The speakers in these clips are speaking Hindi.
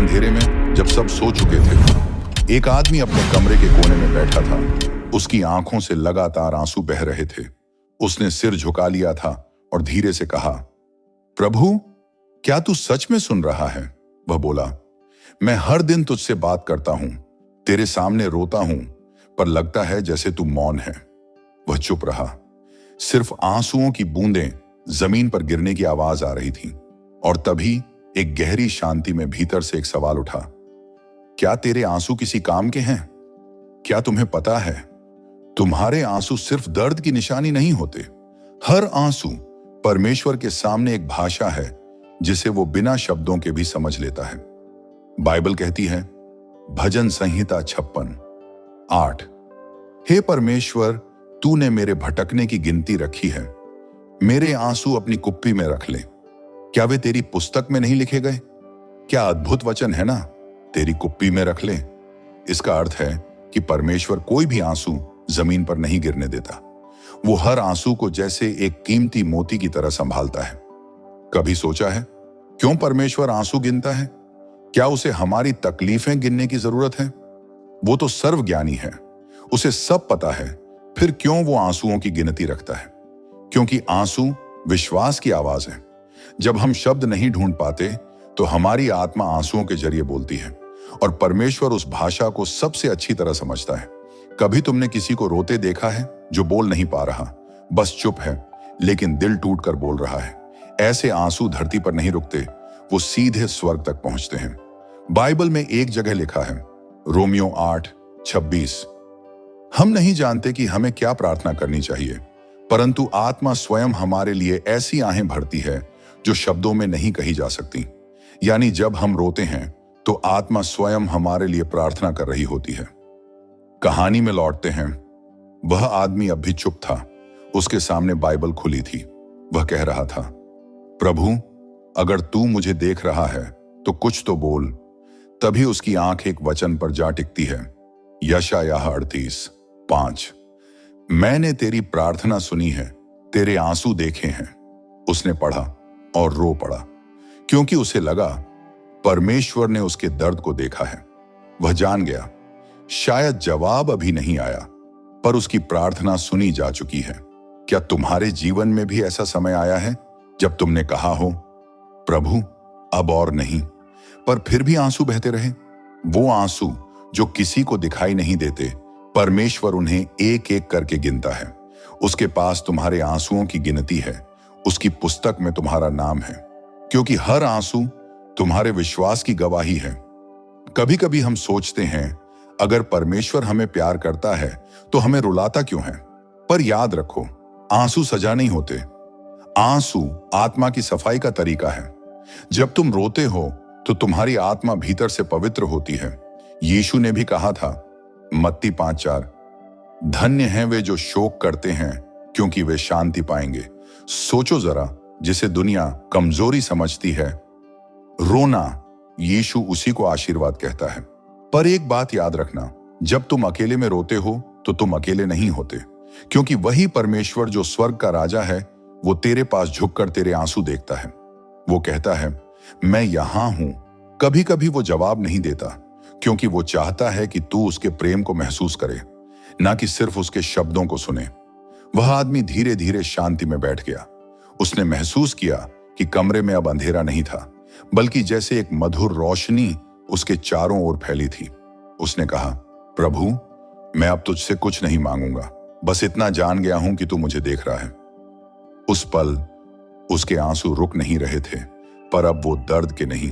अंधेरे में जब सब सो चुके थे, एक आदमी अपने कमरे के कोने में बैठा था। उसकी आंखों से लगातार आंसू बह रहे थे। उसने सिर झुका लिया था और धीरे से कहा, प्रभु, क्या तू सच में सुन रहा है? वह बोला, मैं हर दिन तुझसे बात करता हूं, तेरे सामने रोता हूं, पर लगता है जैसे तू मौन है। वह चुप रहा। सिर्फ आंसुओं की बूंदें जमीन पर गिरने की आवाज आ रही थी। और तभी एक गहरी शांति में भीतर से एक सवाल उठा, क्या तेरे आंसू किसी काम के हैं? क्या तुम्हें पता है, तुम्हारे आंसू सिर्फ दर्द की निशानी नहीं होते। हर आंसू परमेश्वर के सामने एक भाषा है जिसे वो बिना शब्दों के भी समझ लेता है। बाइबल कहती है, भजन संहिता 56:8, हे परमेश्वर, तूने मेरे भटकने की गिनती रखी है। मेरे आंसू अपनी कुप्पी में रख ले। क्या वे तेरी पुस्तक में नहीं लिखे गए? क्या अद्भुत वचन है ना, तेरी कुप्पी में रख ले। इसका अर्थ है कि परमेश्वर कोई भी आंसू जमीन पर नहीं गिरने देता। वो हर आंसू को जैसे एक कीमती मोती की तरह संभालता है। कभी सोचा है क्यों परमेश्वर आंसू गिनता है? क्या उसे हमारी तकलीफें गिनने की जरूरत है? वो तो सर्वज्ञानी है, उसे सब पता है। फिर क्यों वो आंसुओं की गिनती रखता है? क्योंकि आंसू विश्वास की आवाज है। जब हम शब्द नहीं ढूंढ पाते तो हमारी आत्मा आंसुओं के जरिए बोलती है, और परमेश्वर उस भाषा को सबसे अच्छी तरह समझता है। कभी तुमने किसी को रोते देखा है जो बोल नहीं पा रहा, बस चुप है, लेकिन दिल टूट कर बोल रहा है? ऐसे आंसू धरती पर नहीं रुकते, वो सीधे स्वर्ग तक पहुंचते हैं। बाइबल में एक जगह लिखा है, रोमियो 8:26, हम नहीं जानते कि हमें क्या प्रार्थना करनी चाहिए, परंतु आत्मा स्वयं हमारे लिए ऐसी आहें भरती है जो शब्दों में नहीं कही जा सकती। यानी जब हम रोते हैं तो आत्मा स्वयं हमारे लिए प्रार्थना कर रही होती है। कहानी में लौटते हैं। वह आदमी अब भी चुप था। उसके सामने बाइबल खुली थी। वह कह रहा था, प्रभु, अगर तू मुझे देख रहा है तो कुछ तो बोल। तभी उसकी आंख एक वचन पर जा टिकती है, यशायाह 38:5, मैंने तेरी प्रार्थना सुनी है, तेरे आंसू देखे हैं। उसने पढ़ा और रो पड़ा, क्योंकि उसे लगा परमेश्वर ने उसके दर्द को देखा है। वह जान गया, शायद जवाब अभी नहीं आया, पर उसकी प्रार्थना सुनी जा चुकी है। क्या तुम्हारे जीवन में भी ऐसा समय आया है जब तुमने कहा हो, प्रभु अब और नहीं, पर फिर भी आंसू बहते रहे? वो आंसू जो किसी को दिखाई नहीं देते, परमेश्वर उन्हें एक एक करके गिनता है। उसके पास तुम्हारे आंसुओं की गिनती है। उसकी पुस्तक में तुम्हारा नाम है, क्योंकि हर आंसू तुम्हारे विश्वास की गवाही है। कभी कभी हम सोचते हैं, अगर परमेश्वर हमें प्यार करता है तो हमें रुलाता क्यों है? पर याद रखो, आंसू सजा नहीं होते। आंसू आत्मा की सफाई का तरीका है। जब तुम रोते हो तो तुम्हारी आत्मा भीतर से पवित्र होती है। यीशु ने भी कहा था, मत्ती 5:4, धन्य हैं वे जो शोक करते हैं, क्योंकि वे शांति पाएंगे। सोचो जरा, जिसे दुनिया कमजोरी समझती है, रोना यीशु उसी को आशीर्वाद कहता है। पर एक बात याद रखना, जब तुम अकेले में रोते हो तो तुम अकेले नहीं होते, क्योंकि वही परमेश्वर जो स्वर्ग का राजा है, वो तेरे पास झुककर तेरे आंसू देखता है। वो कहता है, मैं यहां हूं। कभी कभी वो जवाब नहीं देता, क्योंकि वो चाहता है कि तू उसके प्रेम को महसूस करे, ना कि सिर्फ उसके शब्दों को सुने। वह आदमी धीरे धीरे शांति में बैठ गया। उसने महसूस किया कि कमरे में अब अंधेरा नहीं था, बल्कि जैसे एक मधुर रोशनी उसके चारों ओर फैली थी। उसने कहा, प्रभु, मैं अब तुझसे कुछ नहीं मांगूंगा, बस इतना जान गया हूं कि तू मुझे देख रहा है। उस पल उसके आंसू रुक नहीं रहे थे, पर अब वो दर्द के नहीं,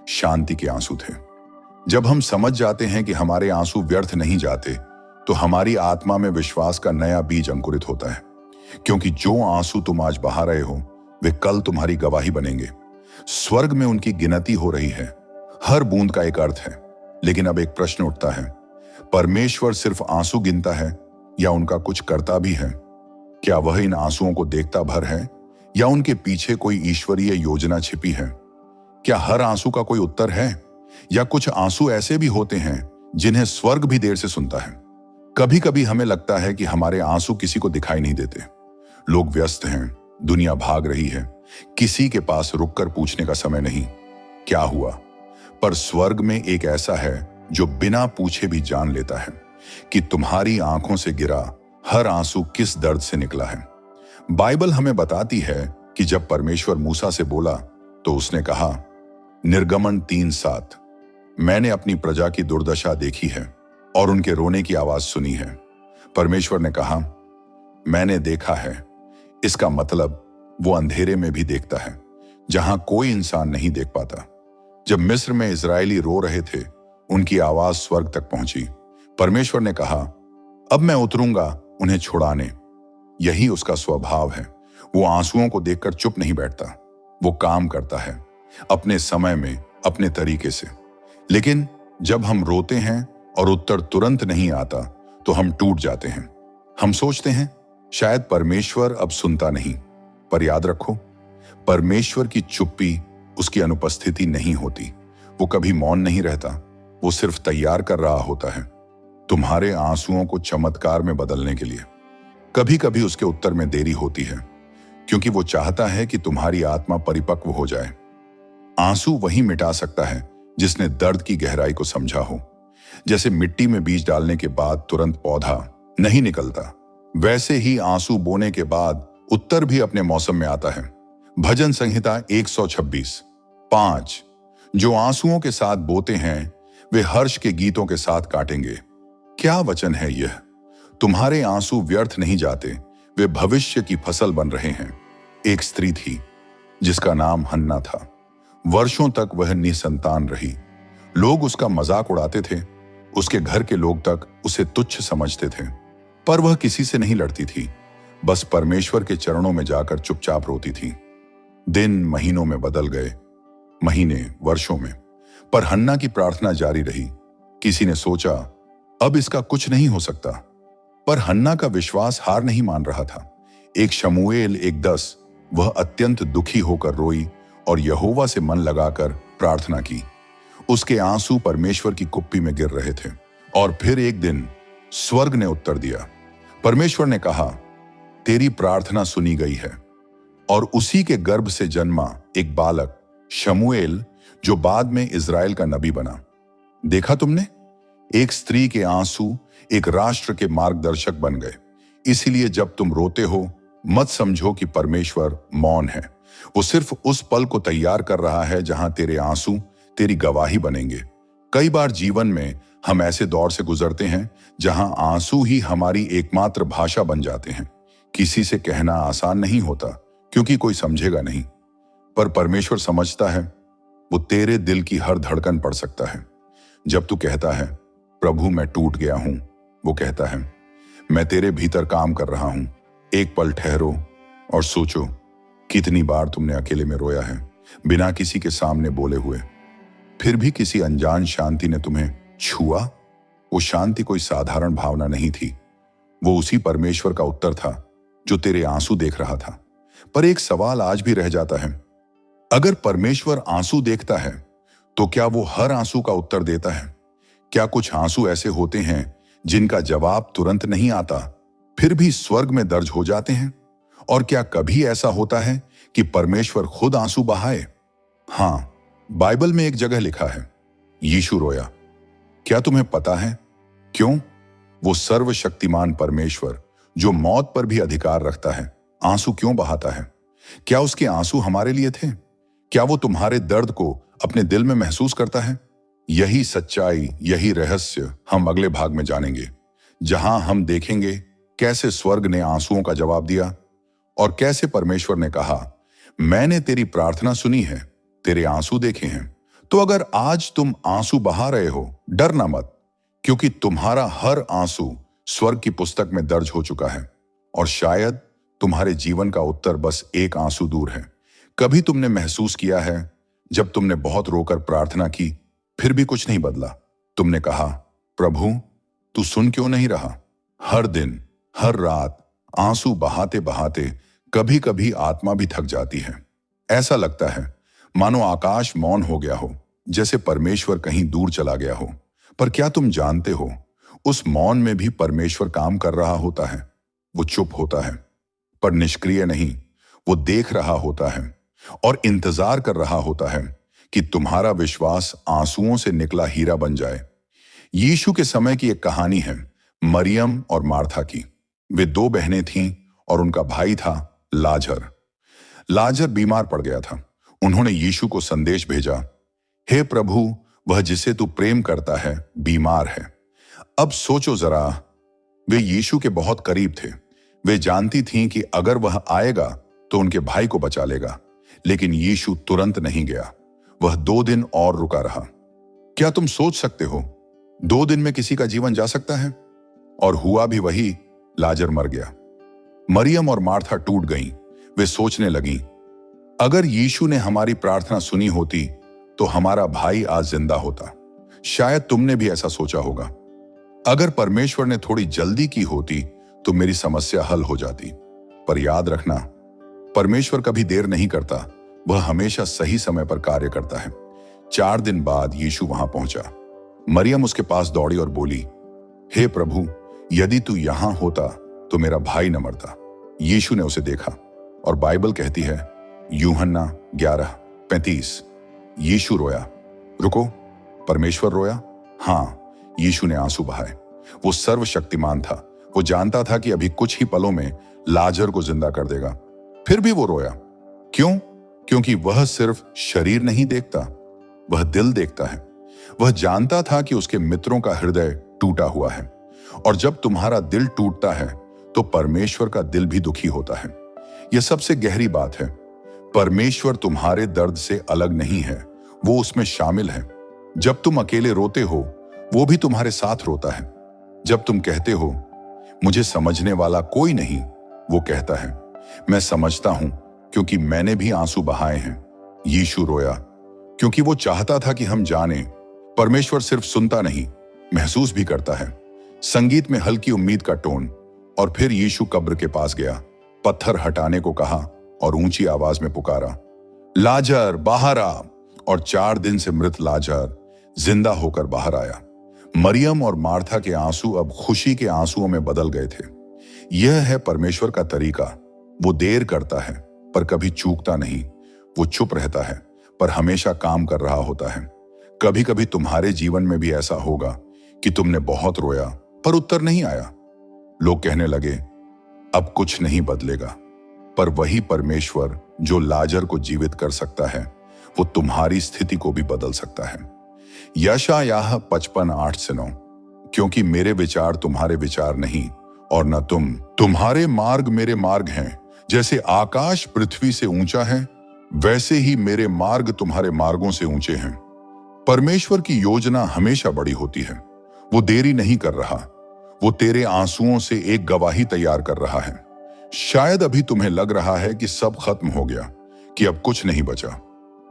शांति के आंसू थे। जब हम समझ जाते हैं कि हमारे आंसू व्यर्थ नहीं जाते, तो हमारी आत्मा में विश्वास का नया बीज अंकुरित होता है। क्योंकि जो आंसू तुम आज बहा रहे हो, वे कल तुम्हारी गवाही बनेंगे। स्वर्ग में उनकी गिनती हो रही है। हर बूंद का एक अर्थ है। लेकिन अब एक प्रश्न उठता है, परमेश्वर सिर्फ आंसू गिनता है या उनका कुछ करता भी है? क्या वह इन आंसुओं को देखता भर है, या उनके पीछे कोई ईश्वरीय योजना छिपी है? क्या हर आंसू का कोई उत्तर है, या कुछ आंसू ऐसे भी होते हैं जिन्हें स्वर्ग भी देर से सुनता है? कभी कभी हमें लगता है कि हमारे आंसू किसी को दिखाई नहीं देते। लोग व्यस्त हैं, दुनिया भाग रही है, किसी के पास रुककर पूछने का समय नहीं, क्या हुआ? पर स्वर्ग में एक ऐसा है जो बिना पूछे भी जान लेता है कि तुम्हारी आंखों से गिरा हर आंसू किस दर्द से निकला है। बाइबल हमें बताती है कि जब परमेश्वर मूसा से बोला तो उसने कहा, निर्गमन 3:7, मैंने अपनी प्रजा की दुर्दशा देखी है और उनके रोने की आवाज सुनी है। परमेश्वर ने कहा, मैंने देखा है, इसका मतलब वो अंधेरे में भी देखता है जहां कोई इंसान नहीं देख पाता। जब मिस्र में इजरायली रो रहे थे, उनकी आवाज स्वर्ग तक पहुंची। परमेश्वर ने कहा, अब मैं उतरूंगा उन्हें छुड़ाने। यही उसका स्वभाव है। वो आंसुओं को देखकर चुप नहीं बैठता, वो काम करता है अपने समय में, अपने तरीके से। लेकिन जब हम रोते हैं और उत्तर तुरंत नहीं आता तो हम टूट जाते हैं। हम सोचते हैं शायद परमेश्वर अब सुनता नहीं, पर याद रखो, परमेश्वर की चुप्पी उसकी अनुपस्थिति नहीं होती। वो कभी मौन नहीं रहता, वो सिर्फ तैयार कर रहा होता है तुम्हारे आंसुओं को चमत्कार में बदलने के लिए। कभी कभी उसके उत्तर में देरी होती है, क्योंकि वो चाहता है कि तुम्हारी आत्मा परिपक्व हो जाए। आंसू वही मिटा सकता है जिसने दर्द की गहराई को समझा हो। जैसे मिट्टी में बीज डालने के बाद तुरंत पौधा नहीं निकलता, वैसे ही आंसू बोने के बाद उत्तर भी अपने मौसम में आता है। भजन संहिता 126:5, जो आंसुओं के साथ बोते हैं वे हर्ष के गीतों के साथ काटेंगे। क्या वचन है यह! तुम्हारे आंसू व्यर्थ नहीं जाते, वे भविष्य की फसल बन रहे हैं। एक स्त्री थी जिसका नाम हन्ना था। वर्षों तक वह निसंतान रही। लोग उसका मजाक उड़ाते थे, उसके घर के लोग तक उसे तुच्छ समझते थे, पर वह किसी से नहीं लड़ती थी, बस परमेश्वर के चरणों में जाकर चुपचाप रोती थी। दिन महीनों में बदल गए, महीने वर्षों में, पर हन्ना की प्रार्थना जारी रही। किसी ने सोचा अब इसका कुछ नहीं हो सकता, पर हन्ना का विश्वास हार नहीं मान रहा था। एक शमूएल 1:10, वह अत्यंत दुखी होकर रोई और यहोवा से मन लगाकर प्रार्थना की। उसके आंसू परमेश्वर की कुप्पी में गिर रहे थे। और फिर एक दिन स्वर्ग ने उत्तर दिया। परमेश्वर ने कहा, तेरी प्रार्थना सुनी गई है। और उसी के गर्भ से जन्मा एक बालक शमूएल, जो बाद में इज़राइल का नबी बना। देखा तुमने, एक स्त्री के आंसू एक राष्ट्र के मार्गदर्शक बन गए। इसीलिए जब तुम रोते हो, मत समझो कि परमेश्वर मौन है। वो सिर्फ उस पल को तैयार कर रहा है जहां तेरे आंसू तेरी गवाही बनेंगे। कई बार जीवन में हम ऐसे दौर से गुजरते हैं जहां आंसू ही हमारी एकमात्र भाषा बन जाते हैं। किसी से कहना आसान नहीं होता, क्योंकि कोई समझेगा नहीं, पर परमेश्वर समझता है। वो तेरे दिल की हर धड़कन पढ़ सकता है। जब तू कहता है, प्रभु मैं टूट गया हूं, वो कहता है, मैं तेरे भीतर काम कर रहा हूं। एक पल ठहरो और सोचो, कितनी बार तुमने अकेले में रोया है, बिना किसी के सामने बोले हुए। फिर भी किसी अनजान शांति ने तुम्हें छुआ। वो शांति कोई साधारण भावना नहीं थी, वो उसी परमेश्वर का उत्तर था जो तेरे आंसू देख रहा था। पर एक सवाल आज भी रह जाता है, अगर परमेश्वर आंसू देखता है तो क्या वो हर आंसू का उत्तर देता है? क्या कुछ आंसू ऐसे होते हैं जिनका जवाब तुरंत नहीं आता, फिर भी स्वर्ग में दर्ज हो जाते हैं? और क्या कभी ऐसा होता है कि परमेश्वर खुद आंसू बहाए? हां, बाइबल में एक जगह लिखा है, यीशु रोया। क्या तुम्हें पता है क्यों? वो सर्वशक्तिमान परमेश्वर जो मौत पर भी अधिकार रखता है, आंसू क्यों बहाता है? क्या उसके आंसू हमारे लिए थे? क्या वो तुम्हारे दर्द को अपने दिल में महसूस करता है? यही सच्चाई, यही रहस्य हम अगले भाग में जानेंगे, जहां हम देखेंगे कैसे स्वर्ग ने आंसुओं का जवाब दिया और कैसे परमेश्वर ने कहा, मैंने तेरी प्रार्थना सुनी है, तेरे आंसू देखे हैं। तो अगर आज तुम आंसू बहा रहे हो, डरना मत, क्योंकि तुम्हारा हर आंसू स्वर्ग की पुस्तक में दर्ज हो चुका है। और शायद तुम्हारे जीवन का उत्तर बस एक आंसू दूर है। कभी तुमने महसूस किया है जब तुमने बहुत रोकर प्रार्थना की, फिर भी कुछ नहीं बदला? तुमने कहा, प्रभु तू सुन क्यों नहीं रहा? हर दिन, हर रात आंसू बहाते बहाते कभी कभी आत्मा भी थक जाती है। ऐसा लगता है मानो आकाश मौन हो गया हो, जैसे परमेश्वर कहीं दूर चला गया हो। पर क्या तुम जानते हो, उस मौन में भी परमेश्वर काम कर रहा होता है। वो चुप होता है, पर निष्क्रिय नहीं। वो देख रहा होता है और इंतजार कर रहा होता है कि तुम्हारा विश्वास आंसुओं से निकला हीरा बन जाए। यीशु के समय की एक कहानी है, मरियम और मार्था की। वे दो बहनें थीं और उनका भाई था लाजर। लाजर बीमार पड़ गया था। उन्होंने यीशु को संदेश भेजा, हे प्रभु, वह जिसे तू प्रेम करता है बीमार है। अब सोचो जरा, वे यीशु के बहुत करीब थे। वे जानती थीं कि अगर वह आएगा तो उनके भाई को बचा लेगा। लेकिन यीशु तुरंत नहीं गया। वह 2 दिन और रुका रहा। क्या तुम सोच सकते हो 2 दिन में किसी का जीवन जा सकता है? और हुआ भी वही, लाजर मर गया। मरियम और मार्था टूट गईं। वे सोचने लगीं, अगर यीशु ने हमारी प्रार्थना सुनी होती तो हमारा भाई आज जिंदा होता। शायद तुमने भी ऐसा सोचा होगा, अगर परमेश्वर ने थोड़ी जल्दी की होती तो मेरी समस्या हल हो जाती। पर याद रखना, परमेश्वर कभी देर नहीं करता। वह हमेशा सही समय पर कार्य करता है। 4 दिन बाद यीशु वहां पहुंचा। मरियम उसके पास दौड़ी और बोली, हे प्रभु, यदि तू यहां होता तो मेरा भाई न मरता। यीशु ने उसे देखा और बाइबल कहती है, यूहन्ना 11:35, यीशु रोया। रुको, परमेश्वर रोया? हाँ, यीशु ने आंसू बहाए। वो सर्वशक्तिमान था। वो जानता था कि अभी कुछ ही पलों में लाजर को जिंदा कर देगा। फिर भी वो रोया। क्यों? क्योंकि वह सिर्फ शरीर नहीं देखता, वह दिल देखता है। वह जानता था कि उसके मित्रों का हृदय टूटा हुआ है, और जब तुम्हारा दिल टूटता है तो परमेश्वर का दिल भी दुखी होता है। यह सबसे गहरी बात है। परमेश्वर तुम्हारे दर्द से अलग नहीं है, वो उसमें शामिल है। जब तुम अकेले रोते हो, वो भी तुम्हारे साथ रोता है। जब तुम कहते हो, मुझे समझने वाला कोई नहीं, वो कहता है, मैं समझता हूं क्योंकि मैंने भी आंसू बहाए हैं। यीशु रोया क्योंकि वो चाहता था कि हम जानें, परमेश्वर सिर्फ सुनता नहीं, महसूस भी करता है। संगीत में हल्की उम्मीद का टोन। और फिर यीशु कब्र के पास गया, पत्थर हटाने को कहा और ऊंची आवाज में पुकारा, लाजर बाहर आ। और 4 दिन से मृत लाजर जिंदा होकर बाहर आया। मरियम और मार्था के आंसू अब खुशी के आंसुओं में बदल गए थे। यह है परमेश्वर का तरीका। वो देर करता है पर कभी चूकता नहीं। वो चुप रहता है पर हमेशा काम कर रहा होता है। कभी कभी तुम्हारे जीवन में भी ऐसा होगा कि तुमने बहुत रोया पर उत्तर नहीं आया। लोग कहने लगे, अब कुछ नहीं बदलेगा। पर वही परमेश्वर जो लाजर को जीवित कर सकता है, वो तुम्हारी स्थिति को भी बदल सकता है। यशायाह 55:8-9, क्योंकि मेरे विचार तुम्हारे विचार नहीं और न तुम्हारे मार्ग मेरे मार्ग हैं। जैसे आकाश पृथ्वी से ऊंचा है, वैसे ही मेरे मार्ग तुम्हारे मार्गों से ऊंचे हैं। परमेश्वर की योजना हमेशा बड़ी होती है। वो देरी नहीं कर रहा। वो तेरे आंसुओं से एक गवाही तैयार कर रहा है। शायद अभी तुम्हें लग रहा है कि सब खत्म हो गया, कि अब कुछ नहीं बचा।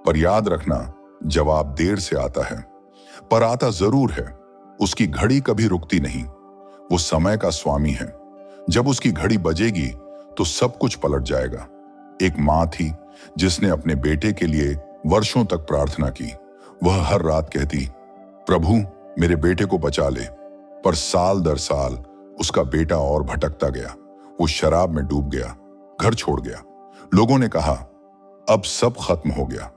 पर याद रखना, जवाब देर से आता है, पर आता जरूर है। उसकी घड़ी कभी रुकती नहीं। वो समय का स्वामी है। जब उसकी घड़ी बजेगी तो सब कुछ पलट जाएगा। एक माँ थी जिसने अपने बेटे के लिए वर्षों तक प्रार्थना की। वह हर रात कहती, प्रभु मेरे बेटे को बचा ले। पर साल दर साल उसका बेटा और भटकता गया। वो शराब में डूब गया, घर छोड़ गया। लोगों ने कहा, अब सब खत्म हो गया।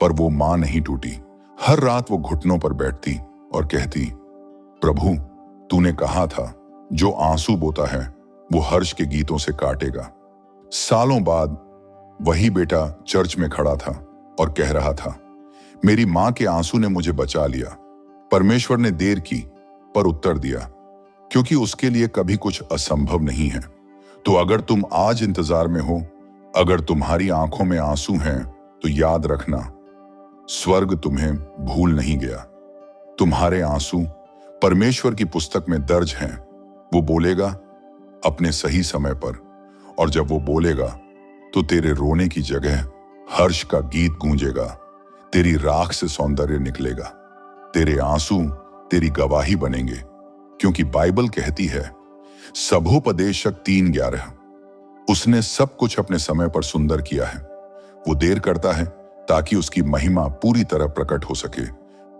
पर वो मां नहीं टूटी। हर रात वो घुटनों पर बैठती और कहती, प्रभु तूने कहा था, जो आंसू बोता है वो हर्ष के गीतों से काटेगा। सालों बाद वही बेटा चर्च में खड़ा था और कह रहा था, मेरी मां के आंसू ने मुझे बचा लिया। परमेश्वर ने देर की पर उत्तर दिया, क्योंकि उसके लिए कभी कुछ असंभव नहीं है। तो अगर तुम आज इंतजार में हो, अगर तुम्हारी आंखों में आंसू हैं, तो याद रखना, स्वर्ग तुम्हें भूल नहीं गया। तुम्हारे आंसू परमेश्वर की पुस्तक में दर्ज हैं। वो बोलेगा अपने सही समय पर, और जब वो बोलेगा तो तेरे रोने की जगह हर्ष का गीत गूंजेगा। तेरी राख से सौंदर्य निकलेगा। तेरे आंसू तेरी गवाही बनेंगे, क्योंकि बाइबल कहती है, सबोपदेशक 3:11, उसने सब कुछ अपने समय पर सुंदर किया है। वो देर करता है ताकि उसकी महिमा पूरी तरह प्रकट हो सके।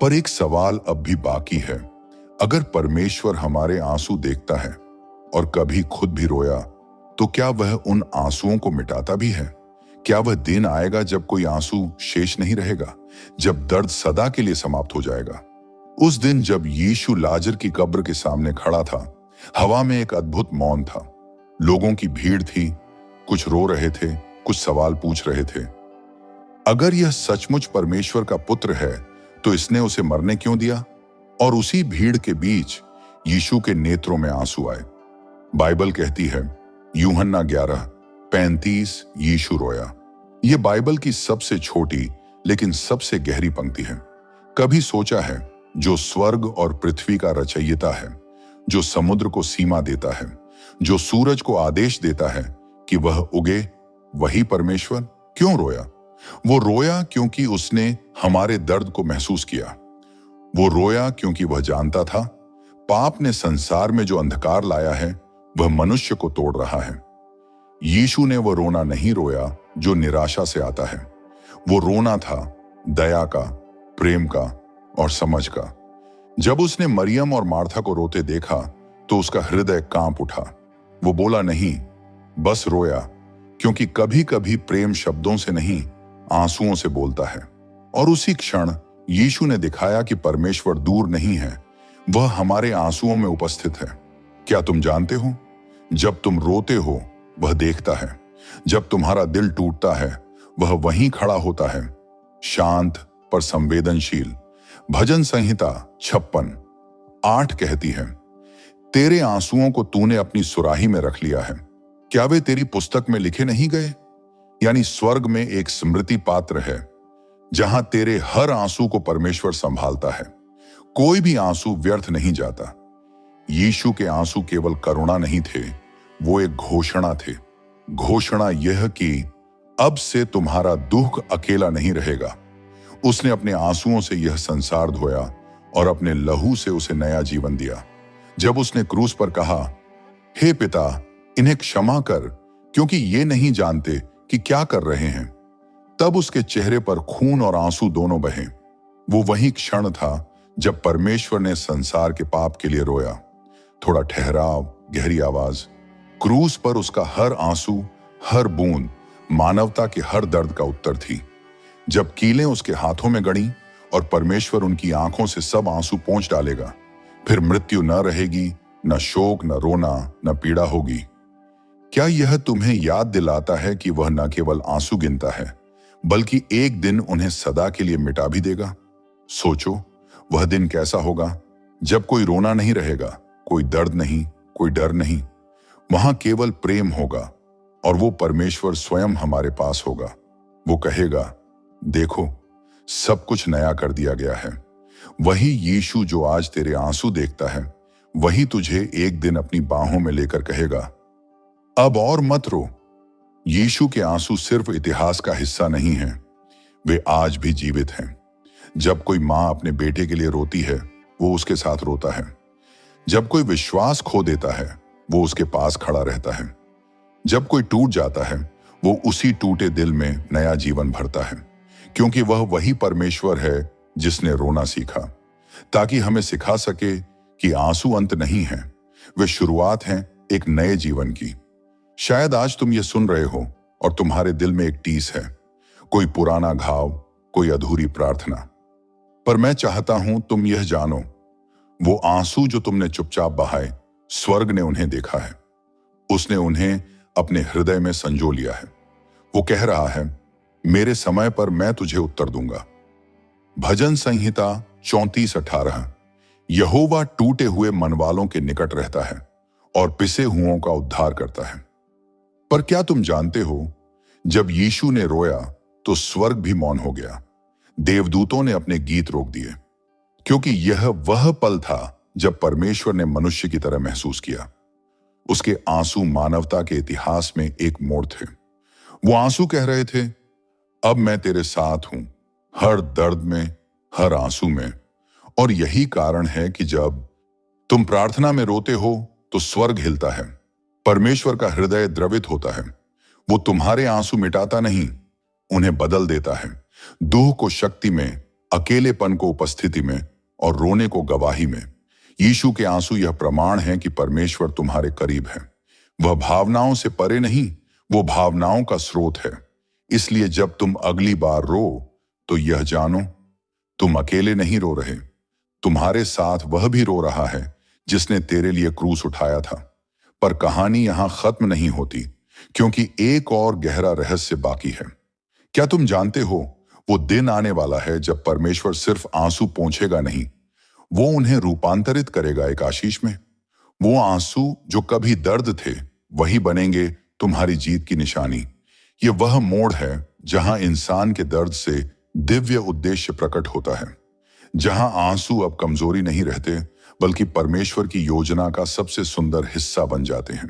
पर एक सवाल अब भी बाकी है। अगर परमेश्वर हमारे आंसू देखता है और कभी खुद भी रोया, तो क्या वह उन आंसुओं को मिटाता भी है? क्या वह दिन आएगा जब कोई आंसू शेष नहीं रहेगा, जब दर्द सदा के लिए समाप्त हो जाएगा? उस दिन जब यीशु लाजर की कब्र के सामने खड़ा था, हवा में एक अद्भुत मौन था। लोगों की भीड़ थी, कुछ रो रहे थे, कुछ सवाल पूछ रहे थे। अगर यह सचमुच परमेश्वर का पुत्र है, तो इसने उसे मरने क्यों दिया? और उसी भीड़ के बीच यीशु के नेत्रों में आंसू आए। बाइबल कहती है, यूहन्ना 11:35, यीशु रोया। यह बाइबल की सबसे छोटी लेकिन सबसे गहरी पंक्ति है। कभी सोचा है, जो स्वर्ग और पृथ्वी का रचयिता है, जो समुद्र को सीमा देता है, जो सूरज को आदेश देता है कि वह उगे, वही परमेश्वर क्यों रोया? वो रोया क्योंकि उसने हमारे दर्द को महसूस किया। वो रोया क्योंकि वह जानता था, पाप ने संसार में जो अंधकार लाया है, वह मनुष्य को तोड़ रहा है। यीशु ने वो रोना नहीं रोया जो निराशा से आता है। वो रोना था दया का, प्रेम का और समझ का। जब उसने मरियम और मार्था को रोते देखा, तो उसका हृदय कांप उठा। वो बोला नहीं, बस रोया, क्योंकि कभी कभी प्रेम शब्दों से नहीं, आंसुओं से बोलता है। और उसी क्षण यीशु ने दिखाया कि परमेश्वर दूर नहीं है, वह हमारे आंसुओं में उपस्थित है। क्या तुम जानते हो, जब तुम रोते हो, वह देखता है। जब तुम्हारा दिल टूटता है, वह वहीं खड़ा होता है, शांत पर संवेदनशील। भजन संहिता 56:8 कहती है, तेरे आंसुओं को तूने अपनी सुराही में रख लिया है, क्या वे तेरी पुस्तक में लिखे नहीं गए? यानी स्वर्ग में एक स्मृति पात्र है, जहां तेरे हर आंसू को परमेश्वर संभालता है। कोई भी आंसू व्यर्थ नहीं जाता। यीशु के आंसू केवल करुणा नहीं थे, वो एक घोषणा थे। घोषणा यह कि अब से तुम्हारा दुख अकेला नहीं रहेगा। उसने अपने आंसुओं से यह संसार धोया और अपने लहू से उसे नया जीवन दिया। जब उसने क्रूस पर कहा, हे पिता, इन्हें क्षमा कर, क्योंकि ये नहीं जानते कि क्या कर रहे हैं, तब उसके चेहरे पर खून और आंसू दोनों बहे। वो वही क्षण था जब परमेश्वर ने संसार के पाप के लिए रोया। थोड़ा ठहराव, गहरी आवाज। क्रूस पर उसका हर आंसू, हर बूंद मानवता के हर दर्द का उत्तर थी। जब कीलें उसके हाथों में गड़ी और परमेश्वर उनकी आंखों से सब आंसू पोंछ डालेगा, फिर मृत्यु न रहेगी, न शोक, न रोना, न पीड़ा होगी। क्या यह तुम्हें याद दिलाता है कि वह न केवल आंसू गिनता है, बल्कि एक दिन उन्हें सदा के लिए मिटा भी देगा? सोचो, वह दिन कैसा होगा जब कोई रोना नहीं रहेगा, कोई दर्द नहीं, कोई डर नहीं। वहां केवल प्रेम होगा और वो परमेश्वर स्वयं हमारे पास होगा। वो कहेगा, देखो, सब कुछ नया कर दिया गया है। वही यीशु जो आज तेरे आंसू देखता है, वही तुझे एक दिन अपनी बाहों में लेकर कहेगा, अब और मत रो। यीशु के आंसू सिर्फ इतिहास का हिस्सा नहीं है, वे आज भी जीवित हैं। जब कोई माँ अपने बेटे के लिए रोती है, वो उसके साथ रोता है। जब कोई विश्वास खो देता है, वो उसके पास खड़ा रहता है। जब कोई टूट जाता है, वो उसी टूटे दिल में नया जीवन भरता है, क्योंकि वह वही परमेश्वर है जिसने रोना सीखा, ताकि हमें सिखा सके कि आंसू अंत नहीं है, वे शुरुआत हैं एक नए जीवन की। शायद आज तुम ये सुन रहे हो और तुम्हारे दिल में एक टीस है, कोई पुराना घाव, कोई अधूरी प्रार्थना। पर मैं चाहता हूं तुम यह जानो, वो आंसू जो तुमने चुपचाप बहाए, स्वर्ग ने उन्हें देखा है। उसने उन्हें अपने हृदय में संजो लिया है। वो कह रहा है, मेरे समय पर मैं तुझे उत्तर दूंगा। भजन संहिता 34:18, यहोवा टूटे हुए मनवालों के निकट रहता है और पिसे हुओं का उद्धार करता है। पर क्या तुम जानते हो, जब यीशु ने रोया तो स्वर्ग भी मौन हो गया। देवदूतों ने अपने गीत रोक दिए, क्योंकि यह वह पल था जब परमेश्वर ने मनुष्य की तरह महसूस किया। उसके आंसू मानवता के इतिहास में एक मोड़ थे। वो आंसू कह रहे थे, अब मैं तेरे साथ हूं, हर दर्द में, हर आंसू में। और यही कारण है कि जब तुम प्रार्थना में रोते हो तो स्वर्ग हिलता है, परमेश्वर का हृदय द्रवित होता है। वो तुम्हारे आंसू मिटाता नहीं, उन्हें बदल देता है। दुख को शक्ति में, अकेलेपन को उपस्थिति में और रोने को गवाही में। यीशु के आंसू यह प्रमाण है कि परमेश्वर तुम्हारे करीब है। वह भावनाओं से परे नहीं, वो भावनाओं का स्रोत है। इसलिए जब तुम अगली बार रो तो यह जानो, तुम अकेले नहीं रो रहे। तुम्हारे साथ वह भी रो रहा है जिसने तेरे लिए क्रूस उठाया था। पर कहानी यहां खत्म नहीं होती, क्योंकि एक और गहरा रहस्य बाकी है। क्या तुम जानते हो, वो दिन आने वाला है जब परमेश्वर सिर्फ आंसू पोंछेगा नहीं, वो उन्हें रूपांतरित करेगा एक आशीष में। वो आंसू जो कभी दर्द थे, वही बनेंगे तुम्हारी जीत की निशानी। ये वह मोड़ है जहां इंसान के दर्द से दिव्य उद्देश्य प्रकट होता है, जहां आंसू अब कमजोरी नहीं रहते, बल्कि परमेश्वर की योजना का सबसे सुंदर हिस्सा बन जाते हैं।